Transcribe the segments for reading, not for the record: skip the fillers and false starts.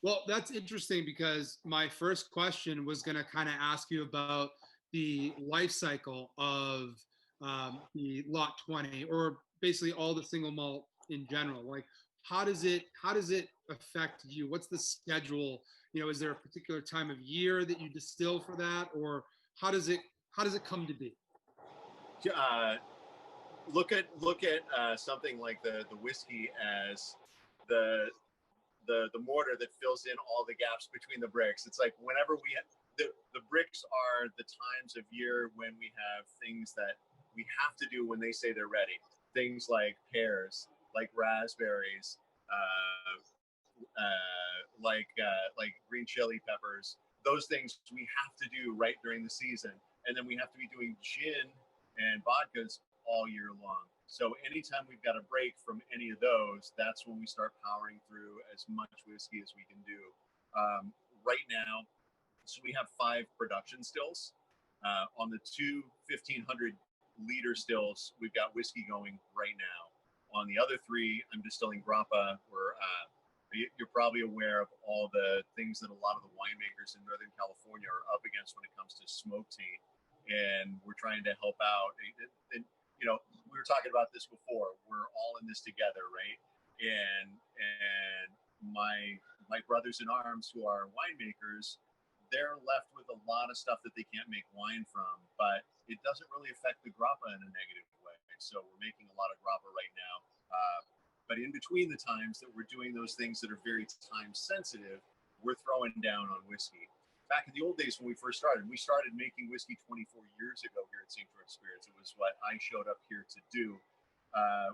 Well, that's interesting because my first question was going to kind of ask you about the life cycle of the Lot 20, or basically all the single malt in general. Like, how does it affect you? What's the schedule? Is there a particular time of year that you distill for that, or how does it how does it come to be? Uh, look at something like the whiskey as the the mortar that fills in all the gaps between the bricks. It's like whenever the bricks are the times of year when we have things that we have to do when they say they're ready. Things like pears, like raspberries, like green chili peppers. Those things we have to do right during the season, and then we have to be doing gin and vodkas all year long. So anytime we've got a break from any of those, that's when we start powering through as much whiskey as we can do. Right now, so we have 5 production stills. On the two 1,500 liter stills, we've got whiskey going right now. On the other 3, I'm distilling grappa. You're probably aware of all the things that a lot of the winemakers in Northern California are up against when it comes to smoke taint, and we're trying to help out. And we were talking about this before. We're all in this together, right? And my brothers in arms who are winemakers, they're left with a lot of stuff that they can't make wine from, but it doesn't really affect the grappa in a negative way. So we're making a lot of grappa right now. But in between the times that we're doing those things that are very time sensitive, we're throwing down on whiskey. Back in the old days when we first started, we started making whiskey 24 years ago here at St. George Spirits. It was what I showed up here to do. As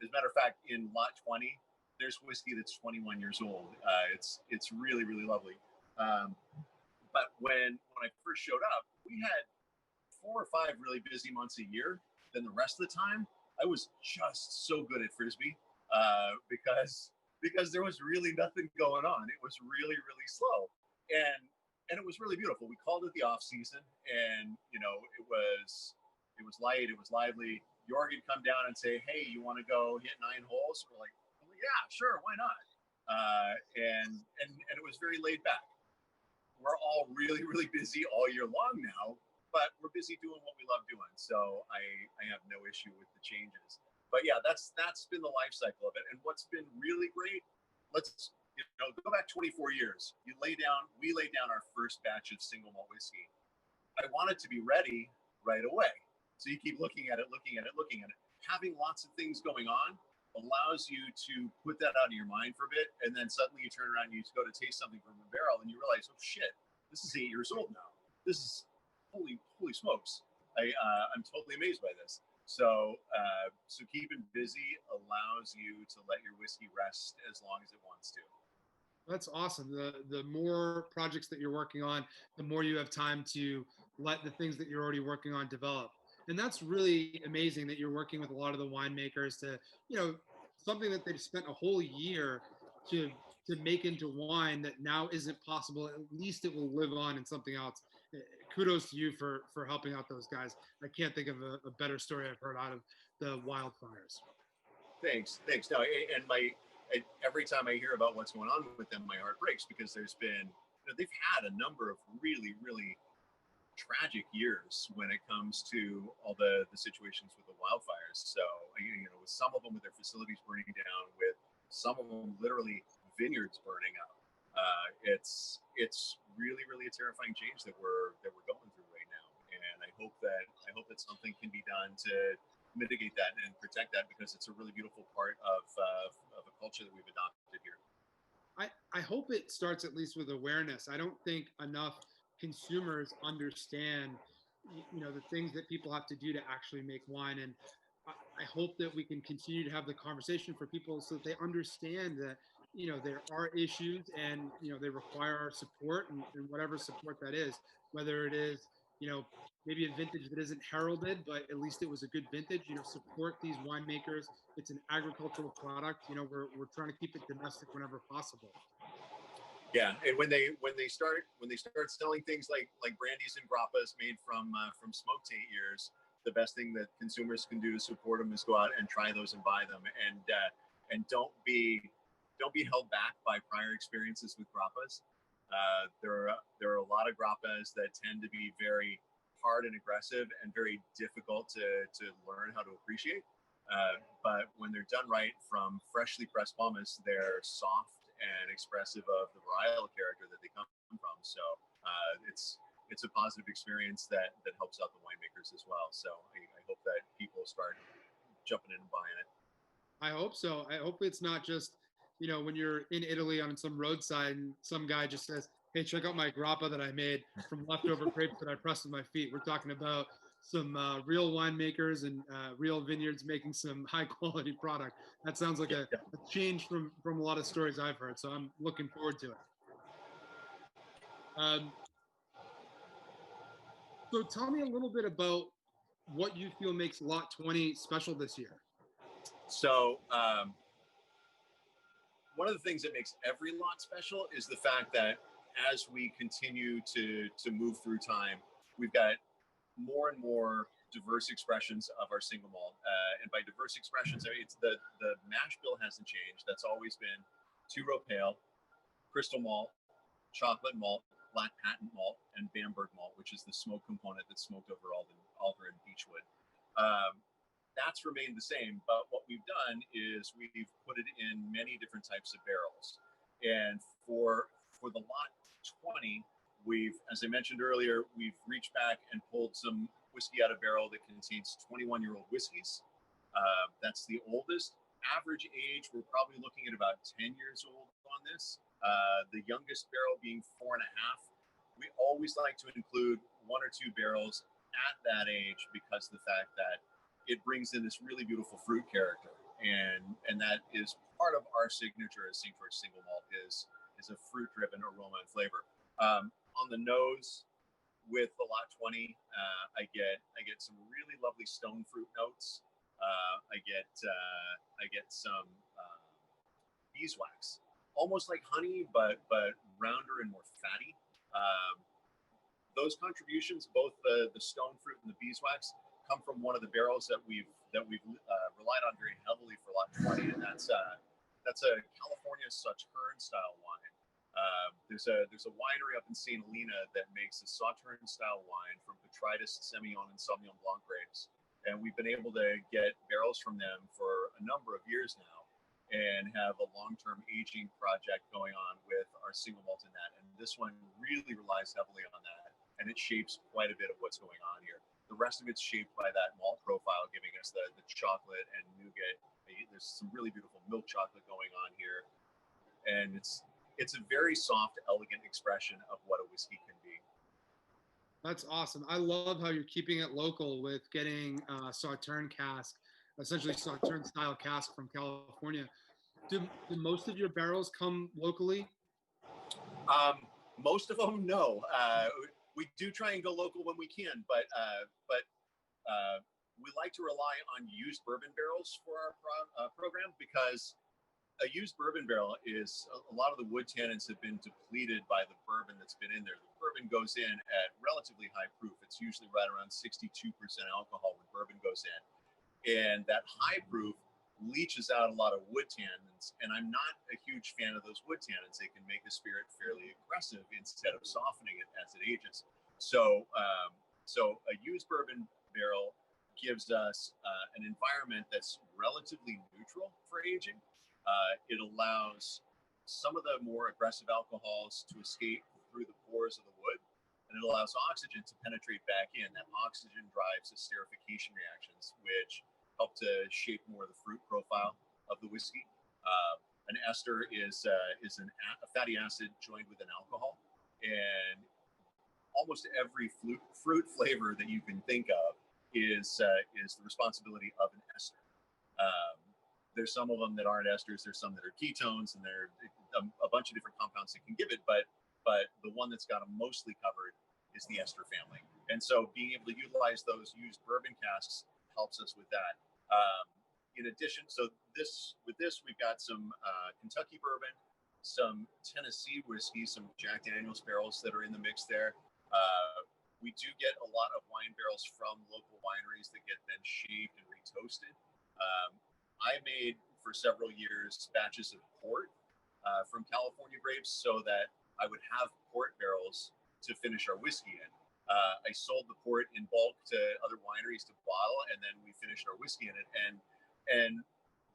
a matter of fact, in Lot 20, there's whiskey that's 21 years old. It's really, really lovely. But when I first showed up, we had 4 or 5 really busy months a year. Then the rest of the time, I was just so good at Frisbee because there was really nothing going on. It was really, really slow. And it was really beautiful. We called it the off season, and it was light, it was lively. Jorg would come down and say, "Hey, you want to go hit 9 holes?" We're like, "Yeah, sure, why not?" And it was very laid back. We're all really, really busy all year long now, but we're busy doing what we love doing. So I have no issue with the changes. But yeah, that's been the life cycle of it. And what's been really great, let's go back 24 years. We laid down our first batch of single malt whiskey. I want it to be ready right away. So you keep looking at it, looking at it, looking at it. Having lots of things going on allows you to put that out of your mind for a bit, and then suddenly you turn around and you go to taste something from a barrel, and you realize, oh shit, this is 8 years old now. This is holy smokes. I'm totally amazed by this. So keeping busy allows you to let your whiskey rest as long as it wants to. That's awesome. The more projects that you're working on, the more you have time to let the things that you're already working on develop. And that's really amazing that you're working with a lot of the winemakers to, something that they've spent a whole year to to make into wine that now isn't possible. At least it will live on in something else. Kudos to you for helping out those guys. I can't think of a better story I've heard out of the wildfires. Thanks. No, and every time I hear about what's going on with them, my heart breaks because there's been, they've had a number of really, really tragic years when it comes to all the situations with the wildfires. So, with some of them with their facilities burning down, with some of them literally vineyards burning up. It's really, really a terrifying change that we're going through right now. And I hope that something can be done to mitigate that and protect that, because it's a really beautiful part of a culture that we've adopted here. I hope it starts at least with awareness. I don't think enough consumers understand, the things that people have to do to actually make wine. And I hope that we can continue to have the conversation for people so that they understand that, there are issues and, they require our support and whatever support that is, whether it is, maybe a vintage that isn't heralded, but at least it was a good vintage. Support these winemakers. It's an agricultural product. We're trying to keep it domestic whenever possible. Yeah, and when they start selling things like brandies and grappas made from smoke taint years, the best thing that consumers can do to support them is go out and try those and buy them, and don't be don't be held back by prior experiences with grappas. There are a lot of grappas that tend to be very hard and aggressive and very difficult to learn how to appreciate. But when they're done right from freshly pressed pomace, they're soft and expressive of the varietal character that they come from. So it's a positive experience that helps out the winemakers as well. So I hope that people start jumping in and buying it. I hope so. I hope it's not just, when you're in Italy on some roadside and some guy just says, "Hey, check out my grappa that I made from leftover grapes that I pressed with my feet." We're talking about some real winemakers and real vineyards making some high quality product. That sounds like a change from a lot of stories I've heard. So I'm looking forward to it. So tell me a little bit about what you feel makes Lot 20 special this year. So one of the things that makes every lot special is the fact that as we continue to move through time, we've got more and more diverse expressions of our single malt. And by diverse expressions, it's the mash bill hasn't changed. That's always been 2-row pale, crystal malt, chocolate malt, black patent malt, and Bamberg malt, which is the smoke component that's smoked over alder and beechwood. That's remained the same, but what we've done is we've put it in many different types of barrels. And for the Lot 20, as I mentioned earlier, we've reached back and pulled some whiskey out of barrel that contains 21-year-old whiskeys. That's the oldest. Average age, we're probably looking at about 10 years old on this. The youngest barrel being 4.5. We always like to include 1 or 2 barrels at that age because of the fact that it brings in this really beautiful fruit character, and that is part of our signature as St. George Single Malt is a fruit-driven aroma and flavor. On the nose, with the Lot 20, I get some really lovely stone fruit notes. I get some beeswax, almost like honey, but rounder and more fatty. Those contributions, both the stone fruit and the beeswax, come from one of the barrels that we've relied on very heavily for Lot 20, and that's a California Sauterne style wine. There's a winery up in St. Helena that makes a Sauterne style wine from Botrytis, Semillon, and Sauvignon Blanc grapes, and we've been able to get barrels from them for a number of years now, and have a long-term aging project going on with our single malt in that. And this one really relies heavily on that, and it shapes quite a bit of what's going on here. The rest of it's shaped by that malt profile, giving us the chocolate and nougat. There's some really beautiful milk chocolate going on here, and it's a very soft, elegant expression of what a whiskey can be. That's awesome. I love how you're keeping it local with getting Sauterne cask, essentially Sauterne style cask from California. Do most of your barrels come locally? Most of them, no. We do try and go local when we can, but we like to rely on used bourbon barrels for our program, because a used bourbon barrel is a lot of the wood tannins have been depleted by the bourbon that's been in there. The bourbon goes in at relatively high proof. It's usually right around 62% alcohol when bourbon goes in, and that high proof leaches out a lot of wood tannins, and I'm not a huge fan of those wood tannins. They can make the spirit fairly aggressive instead of softening it as it ages. So a used bourbon barrel gives us an environment that's relatively neutral for aging. It allows some of the more aggressive alcohols to escape through the pores of the wood, and it allows oxygen to penetrate back in. That oxygen drives esterification reactions, which help to shape more of the fruit profile of the whiskey. An ester is a fatty acid joined with an alcohol, and almost every fruit flavor that you can think of is the responsibility of an ester. There's some of them that aren't esters. There's some that are ketones, and there are a bunch of different compounds that can give it. But the one that's got them mostly covered is the ester family. And so being able to utilize those used bourbon casks helps us with that. In addition, with this we've got some Kentucky bourbon, some Tennessee whiskey, some Jack Daniel's barrels that are in the mix there. We do get a lot of wine barrels from local wineries that get then shaved and retoasted. I made for several years batches of port from California grapes so that I would have port barrels to finish our whiskey in. I sold the port in bulk to other wineries to bottle, and then we finished our whiskey in it. And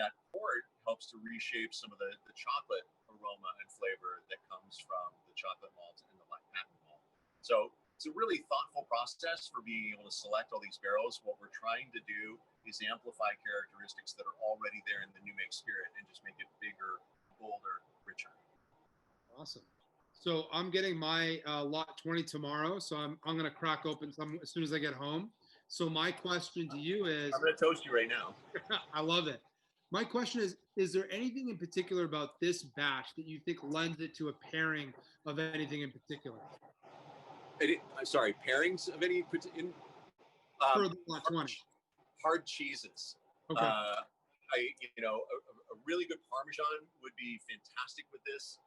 that port helps to reshape some of the chocolate aroma and flavor that comes from the chocolate malt and the patent malt. So it's a really thoughtful process for being able to select all these barrels. What we're trying to do is amplify characteristics that are already there in the new make spirit and just make it bigger, bolder, richer. Awesome. So I'm getting my lot 20 tomorrow. So I'm going to crack open some as soon as I get home. So my question to you is, I'm going to toast you right now. I love it. My question is there anything in particular about this batch that you think lends it to a pairing of anything in particular? Sorry, pairings of any in for the lot 20. Hard cheeses. Okay. A really good Parmesan would be fantastic with this.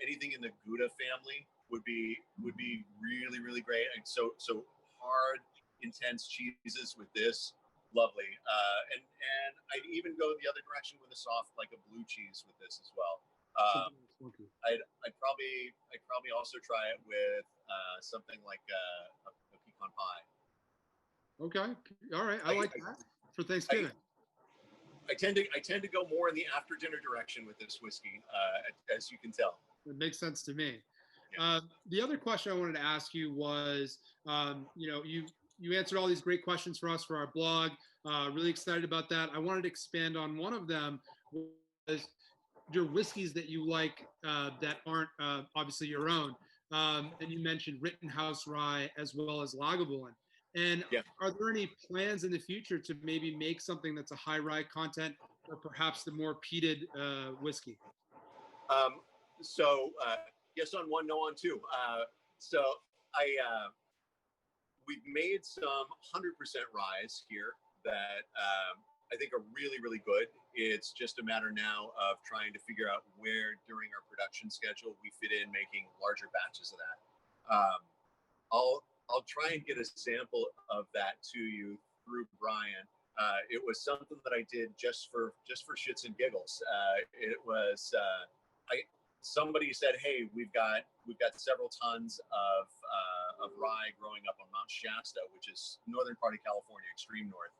Anything in the Gouda family would be really, really great. And so hard, intense cheeses with this, lovely. And I'd even go the other direction with a soft, like a blue cheese with this as well. I'd probably also try it with something like a pecan pie. Okay. All right. I like that for Thanksgiving. I tend to go more in the after dinner direction with this whiskey, as you can tell. It makes sense to me. Yeah. The other question I wanted to ask you was, you answered all these great questions for us for our blog. Really excited about that. I wanted to expand on one of them, was your whiskeys that you like that aren't obviously your own. And you mentioned Rittenhouse Rye as well as Lagavulin. And yeah. Are there any plans in the future to maybe make something that's a high rye content or perhaps the more peated whiskey? Yes on one, no on two. We've made some 100% ryes here that I think are really, really good. It's just a matter now of trying to figure out where during our production schedule we fit in making larger batches of that. I'll try and get a sample of that to you through Brian. It was something that I did just for shits and giggles. It was somebody said, "Hey, we've got several tons of rye growing up on Mount Shasta, which is northern part of California, extreme north,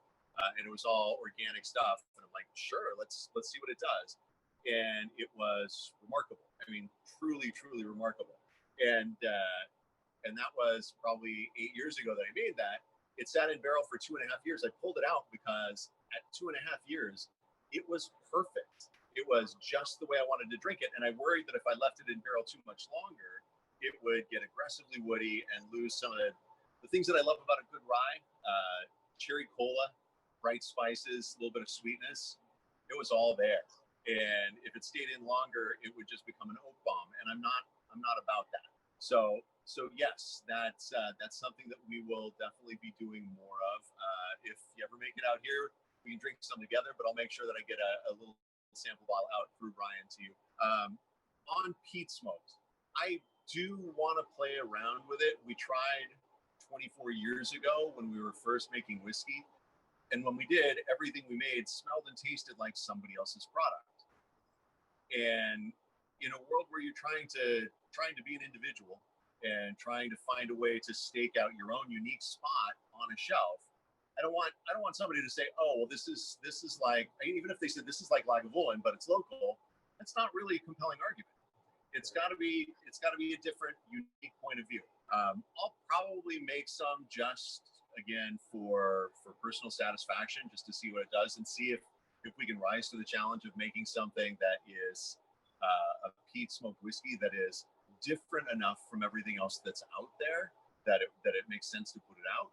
and it was all organic stuff." And I'm like, "Sure, let's see what it does." And it was remarkable. I mean, truly, truly remarkable. And that was probably 8 years ago that I made that. It sat in barrel for 2.5 years. I pulled it out because at 2.5 years, it was perfect. It was just the way I wanted to drink it. And I worried that if I left it in barrel too much longer, it would get aggressively woody and lose some of the things that I love about a good rye. Cherry cola, bright spices, a little bit of sweetness. It was all there. And if it stayed in longer, it would just become an oak bomb. And I'm not about that. So yes, that's something that we will definitely be doing more of. If you ever make it out here, we can drink some together, but I'll make sure that I get a little sample bottle out through Brian to you. On peat smoked, I do want to play around with it. We tried 24 years ago when we were first making whiskey. And when we did, everything we made smelled and tasted like somebody else's product. And in a world where you're trying to be an individual and trying to find a way to stake out your own unique spot on a shelf, I don't want somebody to say, "Oh, well, this is like," even if they said this is like Lagavulin, but it's local. That's not really a compelling argument. It's got to be a different, unique point of view. I'll probably make some just again for personal satisfaction, just to see what it does and see if we can rise to the challenge of making something that is a peat smoked whiskey that is different enough from everything else that's out there that it makes sense to put it out.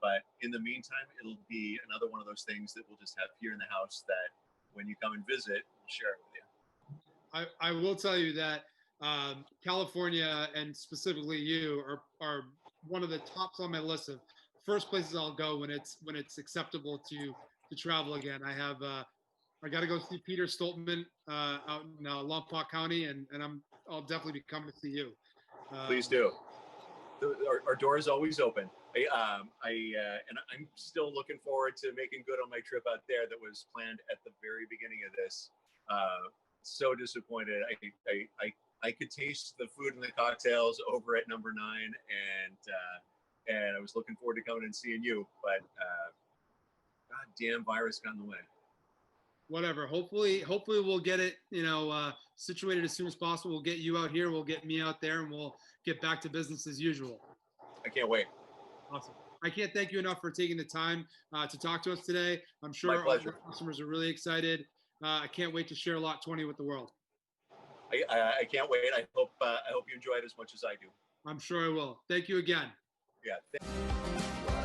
But in the meantime, it'll be another one of those things that we'll just have here in the house that when you come and visit, we'll share it with you. I will tell you that California and specifically you are one of the tops on my list of first places I'll go when it's acceptable to travel again. I got to go see Peter Stoltman out in Lompoc County, and I'll definitely be coming to see you. Please do. Our door is always open. And I'm still looking forward to making good on my trip out there that was planned at the very beginning of this. so disappointed. I could taste the food and the cocktails over at number 9, and I was looking forward to coming and seeing you, but goddamn virus got in the way. Whatever. Hopefully we'll get it, situated as soon as possible. We'll get you out here. We'll get me out there, and we'll get back to business as usual. I can't wait. Awesome. I can't thank you enough for taking the time to talk to us today. I'm sure My pleasure. All our customers are really excited. I can't wait to share Lot 20 with the world. I can't wait. I hope you enjoy it as much as I do. I'm sure I will. Thank you again. Yeah.